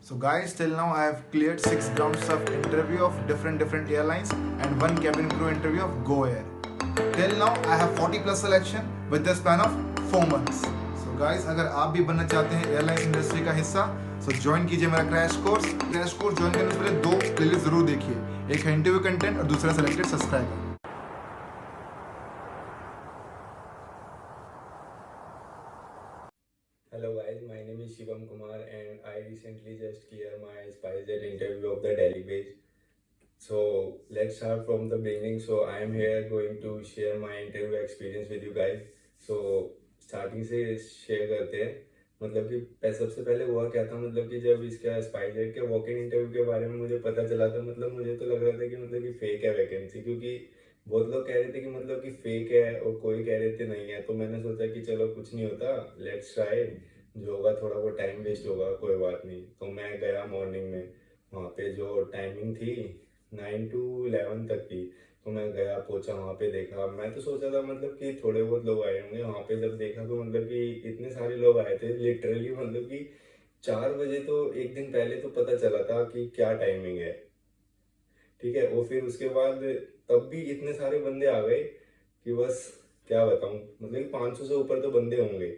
So guys, till now I have cleared 6 rounds of interview of different airlines and one cabin crew interview of Go Air. Till now I have 40 plus selection with the span of 4 months. So guys, अगर आप भी बनना चाहते हैं airline industry का हिस्सा तो join कीजिए मेरा क्रैश कोर्स ज्वाइन करने से पहले 2 प्लेलिस्ट जरूर देखिए, एक है इंटरव्यू कंटेंट और दूसरा selected subscriber. Hello guys, my name is Shivam Kumar and I recently just cleared my SpiceJet interview of the Delhi base. So let's start from the beginning. So I am here going to share my interview experience with you guys. So starting से share करते हैं। मतलब कि सबसे पहले हुआ क्या था, मतलब कि जब इसका स्पाइसजेट के वॉक इन इंटरव्यू के बारे में मुझे पता चला था, मतलब मुझे तो लग रहा था कि मतलब कि फेक है वैकेंसी, क्योंकि बहुत लोग कह रहे थे कि मतलब कि फेक है और कोई कह रहे थे नहीं है। तो मैंने सोचा कि चलो कुछ नहीं होता, लेट्स ट्राई, जो होगा थोड़ा वो टाइम वेस्ट होगा, कोई बात नहीं। तो मैं गया मॉर्निंग में, वहाँ पे जो टाइमिंग थी 9 to 11 तक की। तो मैं गया, पहुंचा वहाँ पे, देखा। मैं तो सोचा था मतलब कि थोड़े बहुत लोग आए होंगे, वहाँ पे जब देखा तो मतलब कि इतने सारे लोग आए थे लिटरली। मतलब कि 4 बजे तो एक दिन पहले तो पता चला था कि क्या टाइमिंग है, ठीक है। और फिर उसके बाद तब भी इतने सारे बंदे आ गए कि बस क्या बताऊं, मतलब कि 500 से ऊपर तो बंदे होंगे,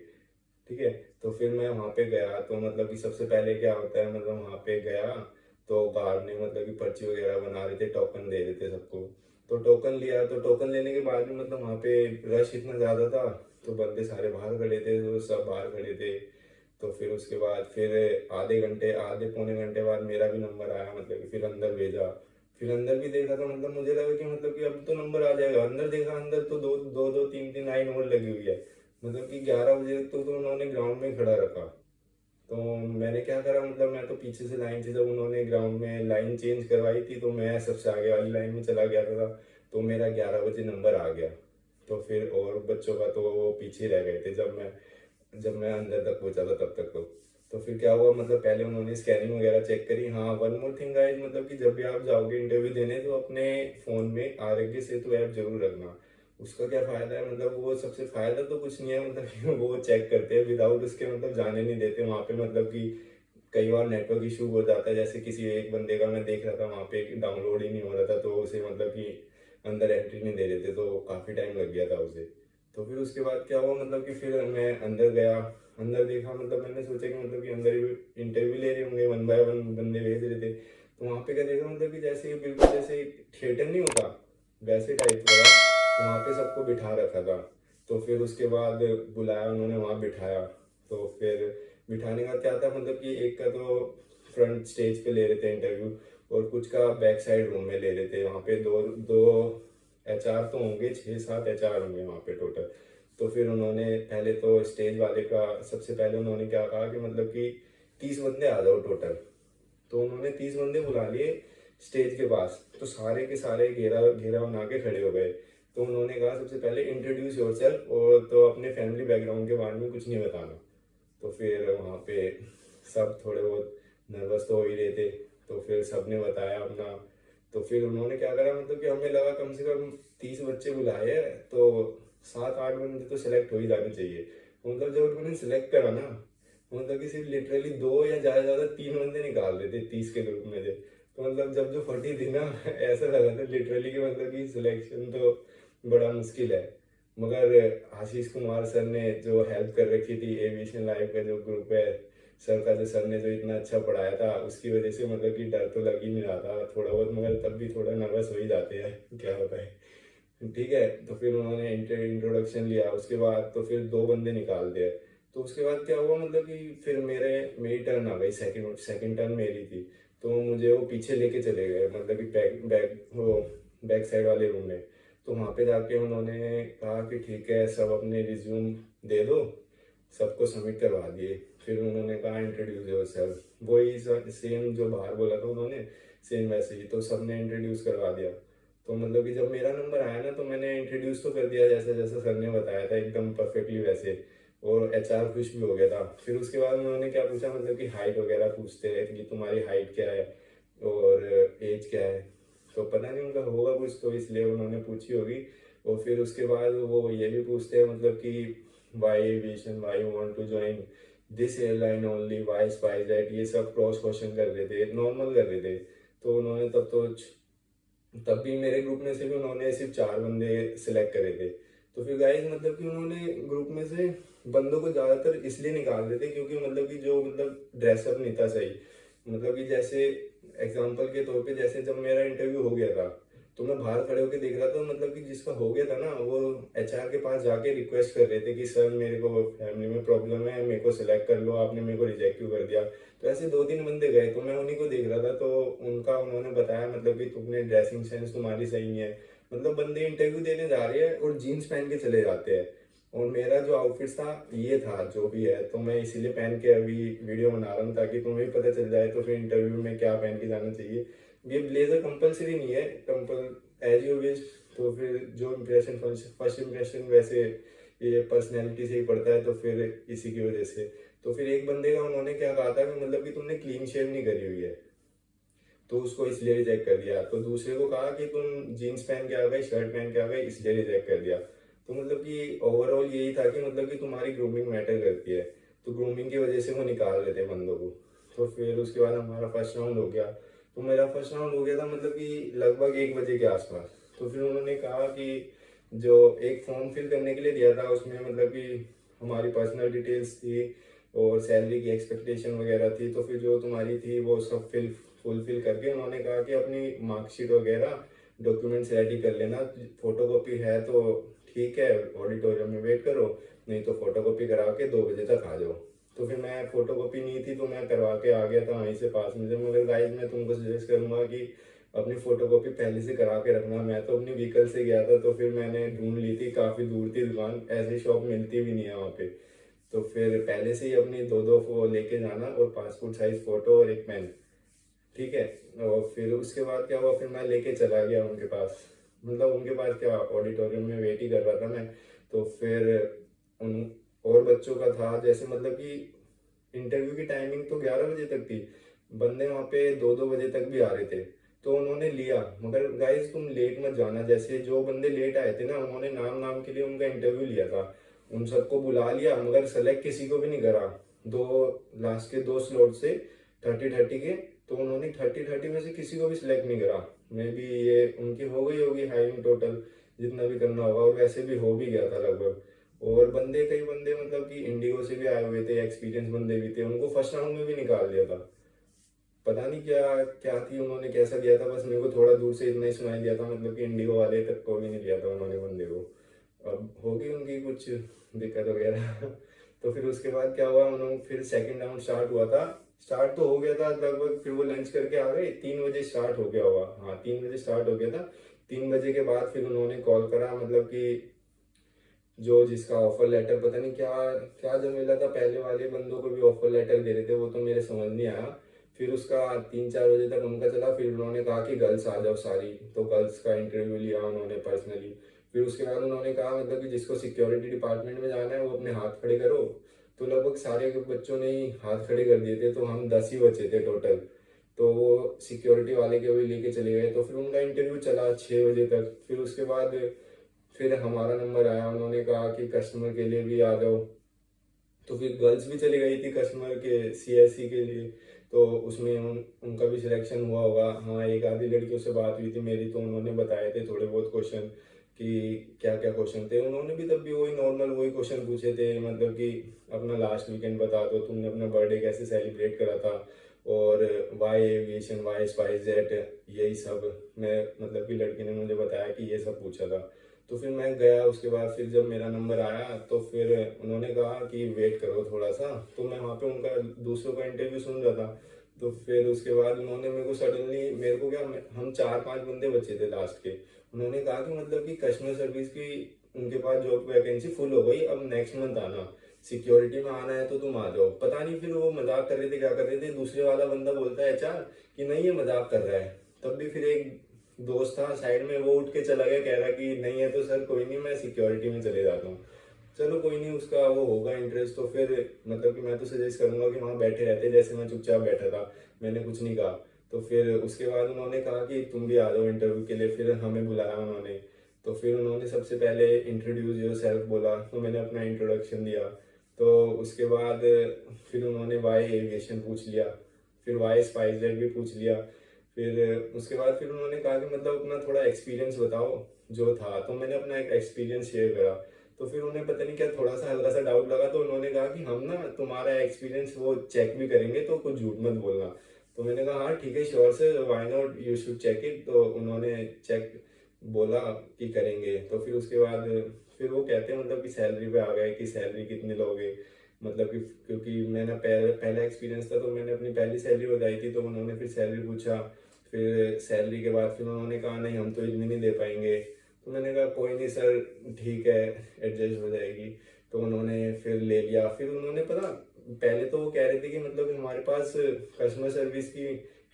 ठीक है। तो फिर मैं वहाँ पे गया, तो मतलब कि सबसे पहले क्या होता है, मतलब वहाँ पे गया तो गार्ड ने मतलब कि पर्ची वगैरह बना रहे थे, टोकन दे रहे थे सबको। तो टोकन लिया, तो टोकन लेने के बाद में मतलब वहाँ पे रश इतना ज़्यादा था, तो बंदे सारे बाहर खड़े थे, तो सब बाहर खड़े थे। तो फिर उसके बाद फिर आधे पौने घंटे बाद मेरा भी नंबर आया, मतलब कि फिर अंदर भेजा। फिर अंदर भी देखा तो मतलब मुझे लगा कि मतलब कि अब तो नंबर आ जाएगा। अंदर देखा, अंदर तो दो दो दो तीन तीन लाइन और लगी हुई है। मतलब कि 11 बजे तक तो उन्होंने ग्राउंड में खड़ा रखा। तो मैंने क्या करा, मतलब मैं तो पीछे से लाइन से, जब उन्होंने ग्राउंड में लाइन चेंज करवाई थी तो मैं सबसे आगे वाली लाइन में चला गया था। तो मेरा 11 बजे नंबर आ गया। तो फिर और बच्चों का तो वो पीछे रह गए थे, जब मैं अंदर तक पहुंचा था तब तक तो फिर क्या हुआ, मतलब पहले उन्होंने स्कैनिंग वगैरह चेक करी। हाँ, वन मोर थिंग गाइस, मतलब कि जब भी आप जाओगे इंटरव्यू देने तो अपने फ़ोन में आरोग्य सेतु ऐप जरूर रखना। उसका क्या फ़ायदा है, मतलब वो सबसे फ़ायदा तो कुछ नहीं है, मतलब कि वो चेक करते हैं विदाउट उसके, मतलब जाने नहीं देते वहाँ पे। मतलब कि कई बार नेटवर्क इशू हो जाता है, जैसे किसी एक बंदे का मैं देख रहा था वहाँ पे डाउनलोड ही नहीं हो रहा था, तो उसे मतलब कि अंदर एंट्री नहीं दे रहे थे, तो काफ़ी टाइम लग गया था उसे। तो फिर उसके बाद क्या हुआ, मतलब कि फिर मैं अंदर गया, अंदर देखा, मतलब मैंने सोचा कि मतलब कि अंदर इंटरव्यू ले रहे होंगे, वन बाय वन बंदे भेज रहे थे। तो वहाँ पे क्या देखा, मतलब कि जैसे बिल्कुल जैसे थिएटर नहीं होता वैसे टाइप का था। तो वहाँ पे सबको बिठा रखा था। तो फिर उसके बाद बुलाया उन्होंने, वहाँ बिठाया। तो फिर बिठाने का क्या था, मतलब कि एक का तो फ्रंट स्टेज पे ले रहे थे इंटरव्यू, और कुछ का बैक साइड रूम में ले रहे थे। वहाँ पे दो दो एचआर तो होंगे, 6-7 एचआर होंगे वहाँ पे टोटल। तो फिर उन्होंने पहले तो स्टेज वाले का, सबसे पहले उन्होंने क्या कहा कि मतलब कि 30 बंदे आ जाओ टोटल। तो उन्होंने 30 बंदे बुला लिए स्टेज के पास। तो सारे के सारे घेरा घेरा बना के खड़े हो गए। तो उन्होंने कहा सबसे पहले इंट्रोड्यूस योरसेल्फ, और तो अपने फैमिली बैकग्राउंड के बारे में कुछ नहीं बताना। तो फिर वहाँ पे सब थोड़े बहुत नर्वस तो हो ही रहे थे। तो फिर सबने बताया अपना। तो फिर उन्होंने क्या करा, मतलब कि हमें लगा कम से कम 30 बच्चे बुलाए हैं, तो 7-8 बंदे तो सिलेक्ट हो ही जाने चाहिए। मतलब जब उन्होंने सिलेक्ट करा ना, मतलब कि सिर्फ लिटरली 2 या ज़्यादा ज़्यादा 3 बंदे निकाल रहे थे 30 के ग्रुप में से। तो मतलब जब जो फटी थी ना ऐसा लगा था लिटरली कि मतलब कि सिलेक्शन तो बड़ा मुश्किल है। मगर आशीष कुमार सर ने जो हेल्प कर रखी थी, एविएशन लाइव का जो ग्रुप है सर का, जो सर ने जो इतना अच्छा पढ़ाया था, उसकी वजह से मतलब कि डर तो लग ही नहीं रहा था थोड़ा बहुत, मगर तब भी थोड़ा नर्वस हो ही जाते हैं क्या होता है, ठीक है। तो फिर उन्होंने इंट्रोडक्शन लिया, उसके बाद तो फिर 2 बंदे निकाल दिए। तो उसके बाद क्या हुआ, मतलब कि फिर मेरी टर्न आ गई, सेकंड सेकंड टर्न मेरी थी। तो मुझे वो पीछे लेके चले गए, मतलब कि बैक साइड वाले रूम में। तो वहाँ पे जाके उन्होंने कहा कि ठीक है, सब अपने रिज्यूम दे दो। सबको सबमिट करवा दिए। फिर उन्होंने कहा इंट्रोड्यूस योरसेल्फ, वही सेम जो बाहर बोला था उन्होंने, सेम वैसे ही तो सबने इंट्रोड्यूस करवा दिया। तो मतलब कि जब मेरा नंबर आया ना, तो मैंने इंट्रोड्यूस तो कर दिया जैसे जैसे सर ने बताया था, एकदम परफेक्टली वैसे। और एचआर खुश भी हो गया था। फिर उसके बाद उन्होंने क्या पूछा, मतलब कि हाइट वगैरह पूछते हैं कि तुम्हारी हाइट क्या है और एज क्या है। तो पता नहीं उनका होगा कुछ, तो इसलिए उन्होंने पूछी होगी। और फिर उसके बाद वो ये भी पूछते हैं, मतलब कि why aviation, why you want to join, this airline only, why SpiceJet, ये सब क्रॉस क्वेश्चन कर रहे थे, नॉर्मल कर रहे थे। तो उन्होंने तब भी मेरे ग्रुप में से भी उन्होंने सिर्फ 4 बंदे सिलेक्ट करे थे। तो फिर गाइस मतलब कि उन्होंने ग्रुप में से बंदों को ज़्यादातर इसलिए निकाल देते क्योंकि मतलब कि जो मतलब ड्रेसअप नहीं था सही। मतलब कि जैसे एग्जांपल के तौर पे, जैसे जब मेरा इंटरव्यू हो गया था तो मैं बाहर खड़े होकर देख रहा था, मतलब कि जिसका हो गया था ना वो एचआर के पास जाके रिक्वेस्ट कर रहे थे कि सर मेरे को फैमिली में प्रॉब्लम है, मेरे को सिलेक्ट कर लो, आपने मेरे को रिजेक्ट क्यों कर दिया। तो ऐसे 2-3 बंदे गए तो मैं उन्हीं को देख रहा था, तो उनका उन्होंने बताया मतलब कि तुमने ड्रेसिंग सेंस तुम्हारी सही नहीं है। मतलब बंदे इंटरव्यू देने जा रहे हैं और जीन्स पहन के चले जाते हैं। और मेरा जो आउटफिट था ये था जो भी है, तो मैं इसीलिए पहन के अभी वीडियो बना रहा हूँ ताकि तुम्हें भी पता चल जाए तो फिर इंटरव्यू में क्या पहन के जाना चाहिए। ये ब्लेजर कंपलसरी नहीं है, एज यू विश। तो फिर जो इम्प्रेशन, फर्स्ट इम्प्रेशन वैसे ये पर्सनैलिटी से ही पड़ता है, तो फिर इसी की वजह से। तो फिर एक बंदे का उन्होंने क्या कहा था कि मतलब कि तुमने क्लीन शेव नहीं करी हुई है, तो उसको इसलिए रिजेक्ट कर दिया। तो दूसरे को कहा कि तुम जीन्स पहन के आ गए, शर्ट पहन के आ गए, इसलिए रिजेक्ट कर दिया। तो मतलब कि ओवरऑल यही था कि मतलब कि तुम्हारी ग्रूमिंग मैटर करती है, तो ग्रूमिंग की वजह से वो निकाल रहे थे बंदों को। तो फिर उसके बाद हमारा फर्स्ट राउंड हो गया। तो मेरा फर्स्ट राउंड हो गया था मतलब कि लगभग 1 बजे के आसपास। तो फिर उन्होंने कहा कि जो एक फॉर्म फिल करने के लिए दिया था उसमें मतलब कि हमारी पर्सनल डिटेल्स थी और सैलरी की एक्सपेक्टेशन वगैरह थी। तो फिर जो तुम्हारी थी वो सब फुलफिल करके उन्होंने कहा कि अपनी मार्कशीट वगैरह डॉक्यूमेंट्स रेडी कर लेना, फोटोकॉपी है तो ठीक है, ऑडिटोरियम में वेट करो, नहीं तो फोटोकॉपी करा के 2 बजे तक आ जाओ। तो फिर मैं फोटोकॉपी नहीं थी तो मैं करवा के आ गया था वहीं से पास में से। मगर गाइस मैं तुमको सजेस्ट करूंगा कि अपनी फोटोकॉपी पहले से करा के रखना। मैं तो अपनी व्हीकल से गया था तो फिर मैंने ढूंढ ली थी, काफ़ी दूर थी दुकान, ऐसी शॉप मिलती भी नहीं है वहाँ पे। तो फिर पहले से ही अपनी दो दो वो लेके जाना और पासपोर्ट साइज फोटो और एक पेन, ठीक है। और फिर उसके बाद क्या हुआ, फिर मैं लेके चला गया उनके पास। मतलब उनके पास क्या, ऑडिटोरियम में वेट ही कर रहा था मैं। तो फिर उन और बच्चों का था जैसे मतलब कि इंटरव्यू की टाइमिंग तो 11 बजे तक थी, बंदे वहाँ पे 2-2 बजे तक भी आ रहे थे। तो उन्होंने लिया, मगर गाइस तुम लेट मत जाना। जैसे जो बंदे लेट आए थे ना उन्होंने नाम नाम के लिए उनका इंटरव्यू लिया था, उन सबको बुला लिया मगर सेलेक्ट किसी को भी नहीं करा। दो लास्ट के 2 स्लॉट से 30-30 के, तो उन्होंने 30-30 में से किसी को भी सिलेक्ट नहीं करा। मे बी ये उनकी हो गई होगी हायरिंग टोटल, जितना भी करना होगा, और वैसे भी हो भी गया था लगभग। और बंदे, कई बंदे मतलब कि इंडिगो से भी आए हुए थे, एक्सपीरियंस बंदे भी थे, उनको फर्स्ट राउंड में भी निकाल दिया था। पता नहीं क्या क्या थी, उन्होंने कैसा दिया था, बस मेरे को थोड़ा दूर से इतना ही सुनाई दिया था, मतलब कि इंडिगो वाले तक को भी नहीं लिया था उन्होंने बंदे को। अब होगी उनकी कुछ दिक्कत वगैरह। तो फिर उसके बाद क्या हुआ, उन्होंने फिर सेकंड राउंड स्टार्ट हुआ था। स्टार्ट तो हो गया था लगभग, फिर वो लंच करके आ गए, 3 बजे स्टार्ट हो गया हुआ, हाँ 3 बजे स्टार्ट हो गया था। 3 बजे के बाद फिर उन्होंने कॉल करा, मतलब कि जो जिसका ऑफर लेटर, पता नहीं क्या क्या झमेला था, पहले वाले बंदों को भी ऑफर लेटर दे रहे थे, वो तो मेरे समझ नहीं आया। फिर उसका 3-4 बजे तक उनका चला, फिर उन्होंने कहा कि गर्ल्स आ जाओ सारी, तो गर्ल्स का इंटरव्यू लिया उन्होंने पर्सनली। फिर उसके बाद उन्होंने कहा मतलब कि जिसको सिक्योरिटी डिपार्टमेंट में जाना है वो अपने हाथ खड़े करो। तो लगभग सारे बच्चों ने ही हाथ खड़े कर दिए थे, तो हम 10 ही बचे थे टोटल। तो वो सिक्योरिटी वाले के भी लेके चले गए, तो फिर उनका इंटरव्यू चला 6 बजे तक। फिर उसके बाद फिर हमारा नंबर आया, उन्होंने कहा कि कस्टमर के लिए भी आ जाओ। तो फिर गर्ल्स भी चली गई थी कस्टमर के सीएससी के लिए। तो उसमें उनका भी सिलेक्शन हुआ होगा। हाँ एक आधी लड़कियों से बात हुई थी मेरी, तो उन्होंने बताए थे थोड़े बहुत क्वेश्चन कि क्या क्या क्वेश्चन थे। उन्होंने भी तब भी वही नॉर्मल वही क्वेश्चन पूछे थे, मतलब कि अपना लास्ट वीकेंड बता दो, तुमने अपना बर्थडे कैसे सेलिब्रेट करा था, और why aviation, why SpiceJet, यही सब। मैं मतलब कि लड़की ने मुझे बताया कि ये सब पूछा था। तो फिर मैं गया, उसके बाद फिर जब मेरा नंबर आया तो फिर उन्होंने कहा कि वेट करो थोड़ा सा। तो मैं वहाँ पे उनका दूसरों का इंटरव्यू सुन रहा था। तो फिर उसके बाद उन्होंने मेरे को सडनली, मेरे को क्या, हम 4-5 बंदे बचे थे लास्ट के, उन्होंने कहा कि मतलब कि कस्टमर सर्विस की उनके पास जॉब वैकेंसी फुल हो गई, अब नेक्स्ट मंथ आना, सिक्योरिटी में आना है तो तुम आ जाओ। पता नहीं फिर वो मजाक कर रहे थे क्या कर रहे थे। दूसरे वाला बंदा बोलता है एचआर कि नहीं ये मजाक कर रहा है। तब भी फिर एक दोस्त था साइड में, वो उठ के चला गया, कह रहा कि नहीं है तो सर कोई नहीं, मैं सिक्योरिटी में चले जाता हूँ। चलो कोई नहीं, उसका वो होगा इंटरेस्ट, तो फिर मतलब कि मैं तो सजेस्ट करूंगा कि वहाँ बैठे रहते, जैसे मैं चुपचाप बैठा था, मैंने कुछ नहीं कहा। तो फिर उसके बाद उन्होंने कहा कि तुम भी आ जाओ इंटरव्यू के लिए, फिर हमें बुलाया उन्होंने। तो फिर उन्होंने सबसे पहले इंट्रोड्यूस योर सेल्फ बोला, तो मैंने अपना इंट्रोडक्शन दिया। तो उसके बाद फिर उन्होंने वाई एविएशन पूछ लिया, फिर वाई स्पाइसजेट भी पूछ लिया। फिर उसके बाद फिर उन्होंने कहा कि मतलब अपना थोड़ा एक्सपीरियंस बताओ जो था। तो मैंने अपना एक एक्सपीरियंस शेयर करा। तो फिर उन्हें पता नहीं क्या थोड़ा सा हल्का सा डाउट लगा, तो उन्होंने कहा कि हम ना तुम्हारा एक्सपीरियंस वो चेक भी करेंगे, तो कुछ झूठ मत बोलना। तो मैंने कहा हाँ ठीक है, sure sir, why not, you should check it. तो उन्होंने चेक बोला कि करेंगे। तो फिर उसके बाद फिर वो कहते हैं मतलब कि सैलरी पे आ गए कि सैलरी कितनी लोगे, मतलब कि क्योंकि मैंने पहला एक्सपीरियंस था तो मैंने अपनी पहली सैलरी बताई थी। तो उन्होंने फिर सैलरी पूछा। फिर सैलरी के बाद फिर उन्होंने कहा नहीं हम तो इतनी नहीं दे पाएंगे। तो मैंने कहा कोई नहीं सर, ठीक है, एडजस्ट हो जाएगी। तो उन्होंने फिर ले लिया। फिर उन्होंने पता, पहले तो वो कह रहे थे कि मतलब कि हमारे पास कस्टमर सर्विस की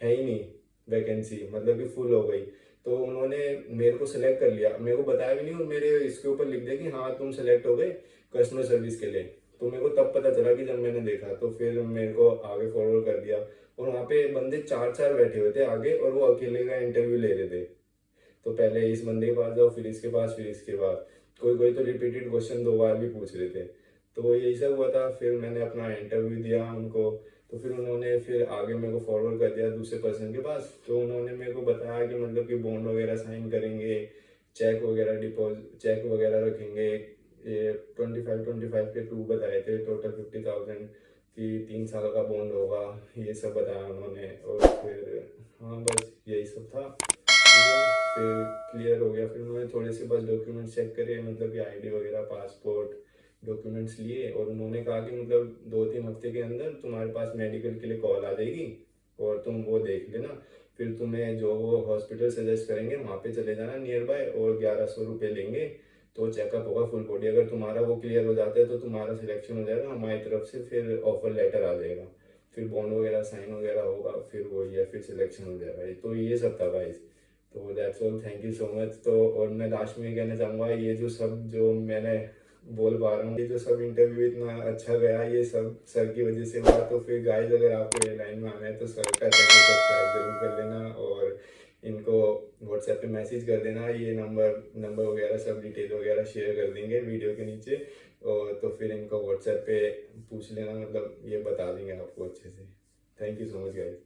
है ही नहीं वैकेंसी, मतलब कि फुल हो गई। तो उन्होंने मेरे को सिलेक्ट कर लिया, मेरे को बताया भी नहीं, और मेरे इसके ऊपर लिख दिया कि हाँ तुम सेलेक्ट हो गए कस्टमर सर्विस के लिए। तो मेरे को तब पता चला कि जब मैंने देखा, तो फिर मेरे को आगे फॉरवर्ड कर दिया। और वहाँ पे बंदे चार चार बैठे हुए थे आगे, और वो अकेले का इंटरव्यू ले रहे थे। तो पहले इस बंदे के पास जाओ, फिर इसके पास, फिर इसके पास, कोई कोई तो रिपीटेड क्वेश्चन दो बार भी पूछ रहे थे। तो यही सब हुआ था। फिर मैंने अपना इंटरव्यू दिया उनको। तो फिर उन्होंने फिर आगे मेरे को फॉरवर्ड कर दिया दूसरे पर्सन के पास। तो उन्होंने मेरे को बताया कि मतलब कि बॉन्ड वगैरह साइन करेंगे, चेक वगैरह डिपॉजिट, चेक वगैरह रखेंगे। ये 25 के टू बताए थे, टोटल 50,000 की 3 साल का बॉन्ड होगा, ये सब बताया उन्होंने। और फिर हाँ बस यही सब था। फिर क्लियर हो गया। फिर उन्होंने थोड़े से बस डॉक्यूमेंट चेक करे, मतलब कि आईडी वगैरह, पासपोर्ट, डॉक्यूमेंट्स लिए। और उन्होंने कहा कि मतलब 2-3 हफ्ते के अंदर तुम्हारे पास मेडिकल के लिए कॉल आ जाएगी, और तुम वो देख लेना। फिर तुम्हें जो वो हॉस्पिटल सजेस्ट करेंगे वहाँ पे चले जाना नियर बाय, और 1100 रुपये लेंगे। तो चेकअप होगा फुल बॉडी। अगर तुम्हारा वो क्लियर हो जाता है तो तुम्हारा सिलेक्शन हो जाएगा, हमारी तरफ से फिर ऑफर लेटर आ जाएगा, फिर बॉन्ड वगैरह साइन वगैरह होगा, फिर वो ये फिर सिलेक्शन हो जाएगा। तो ये सब था गाइस। तो that's all, thank you so much. तो और मैं लास्ट में कहना चाहूँगा, ये जो सब जो मैंने बोल पा रहा हूँ, ये जो सब इंटरव्यू इतना अच्छा गया, ये सब सर की वजह से हुआ। तो फिर गाइस अगर आपको ये लाइन में आना है तो सर का चैनल सब्सक्राइब जरूर कर लेना, और इनको व्हाट्सएप पे मैसेज कर देना। ये नंबर वगैरह सब डिटेल वगैरह शेयर कर देंगे वीडियो के नीचे। और तो फिर इनको व्हाट्सएप पे पूछ लेना, मतलब ये बता देंगे आपको अच्छे से। Thank you so much guys.